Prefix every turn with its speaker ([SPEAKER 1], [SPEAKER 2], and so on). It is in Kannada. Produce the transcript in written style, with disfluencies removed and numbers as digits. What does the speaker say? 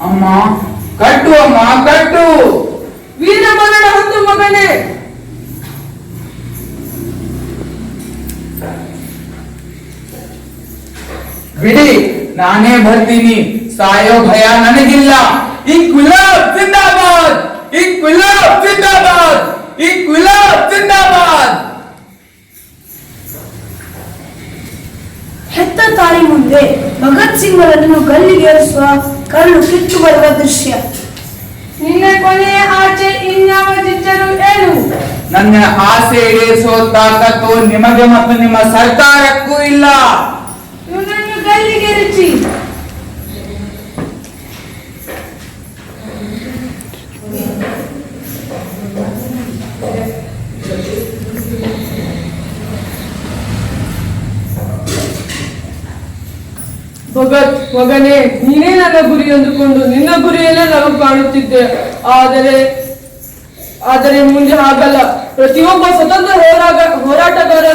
[SPEAKER 1] ಅಮ್ಮ ಕಟ್ಟು, ಅಮ್ಮ ಕಟ್ಟು.
[SPEAKER 2] ವೀರ ಮರಣ ಹೊತ್ತು ಮಗನೇ.
[SPEAKER 1] ಬಿಡಿ, ನಾನೇ ಬರ್ತೀನಿ. ಸಾಯೋ ಭಯ ನನಗಿಲ್ಲ. ಇನ್ಕ್ವಿಲಾಬ್ ಜಿಂದಾಬಾದ್, ಇನ್ಕ್ವಿಲಾಬ್ ಜಿಂದಾಬಾದ್, ಇನ್ಕ್ವಿಲಾಬ್ ಜಿಂದಾಬಾದ್.
[SPEAKER 3] ಹೆತ್ತ ತಾಯಿ ಮುಂದೆ ಭಗತ್ ಸಿಂಗ್ರನ್ನು ಗಲ್ಲಿಗೇರಿಸುವ ಕರಳು ಕಿತ್ತು ಬರುವ ದೃಶ್ಯ.
[SPEAKER 2] ನಿನ್ನ ಕೊನೆಯ ಆಚೆ ಇನ್ಯಾವುದಿದ್ದರೂ ಹೇಳು.
[SPEAKER 1] ನನ್ನ ಆಸೆ ಈಡೇರಿಸುವ ತಾಕತ್ತು ನಿಮಗೆ ಮತ್ತು ನಿಮ್ಮ ಸರ್ಕಾರಕ್ಕೂ ಇಲ್ಲ.
[SPEAKER 2] ಇವನನ್ನು ಗಲ್ಲಿಗೇರಿಸಿ. ಭಗತ್ ಮಗನೇ, ನೀನೇ ನನ್ನ ಗುರಿ ಅಂದುಕೊಂಡು ನಿನ್ನ ಗುರಿಯಲ್ಲೇ ನಾವು ಕಾಣುತ್ತಿದ್ದೆ. ಆದರೆ ಮುಂದೆ ಹಾಗಲ್ಲ. ಪ್ರತಿಯೊಬ್ಬ ಸ್ವತಂತ್ರ ಹೋರಾಟಗಾರ